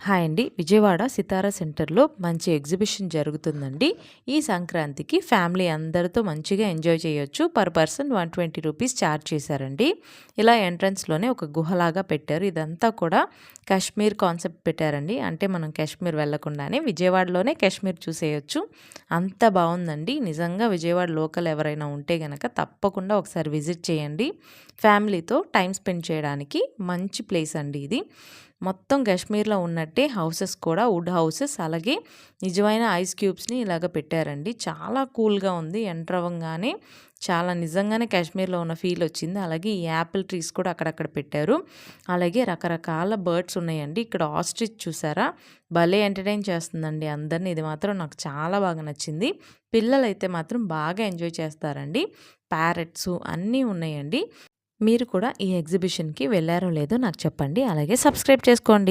Hi అండి. విజయవాడ సితారా సెంటర్‌లో మంచి ఎగ్జిబిషన్ జరుగుతుందండి. ఈ సంక్రాంతికి ఫ్యామిలీ అందరితో మంచిగా ఎంజాయ్ చేయొచ్చు. పర్ పర్సన్ 120 రూపీస్ ఛార్జ్ చేశారండి. ఇలా ఎంట్రన్స్‌లోనే ఒక గుహలాగా పెట్టారు. ఇదంతా కూడా కాశ్మీర్ కాన్సెప్ట్ పెట్టారండి. అంటే మనం కాశ్మీర్ వెళ్ళకుండానే విజయవాడలోనే కాశ్మీర్ చూసేయొచ్చు. అంత బావుందండి. నిజంగా విజయవాడ లోకల్ ఎవరైనా ఉంటే గనక తప్పకుండా ఒకసారి విజిట్ చేయండి. ఫ్యామిలీతో టైం స్పెండ్ చేయడానికి మంచి ప్లేస్ అండి ఇది. మొత్తం కాశ్మీర్‌లో ఉన్నట్టే హౌసెస్ కూడా వుడ్ హౌసెస్, అలాగే నిజమైన ఐస్ క్యూబ్స్‌ని ఇలాగ పెట్టారండి. చాలా కూల్‌గా ఉంది. ఎంటర్ అవ్వంగానే చాలా నిజంగానే కాశ్మీర్‌లో ఉన్న ఫీల్ వచ్చింది. అలాగే ఈ యాపిల్ ట్రీస్ కూడా అక్కడక్కడ పెట్టారు. అలాగే రకరకాల బర్డ్స్ ఉన్నాయండి. ఇక్కడ ఆస్ట్రిచ్ చూసారా? భలే ఎంటర్‌టైన్ చేస్తుందండి అందరిని. ఇది మాత్రం నాకు చాలా బాగా నచ్చింది. పిల్లలైతే మాత్రం బాగా ఎంజాయ్ చేస్తారండి. ప్యారట్స్ అన్నీ ఉన్నాయండి. మీరు కూడా ఈ ఎగ్జిబిషన్‌కి వెళ్లారో లేదో నాకు చెప్పండి. అలాగే సబ్స్క్రైబ్ చేసుకోండి.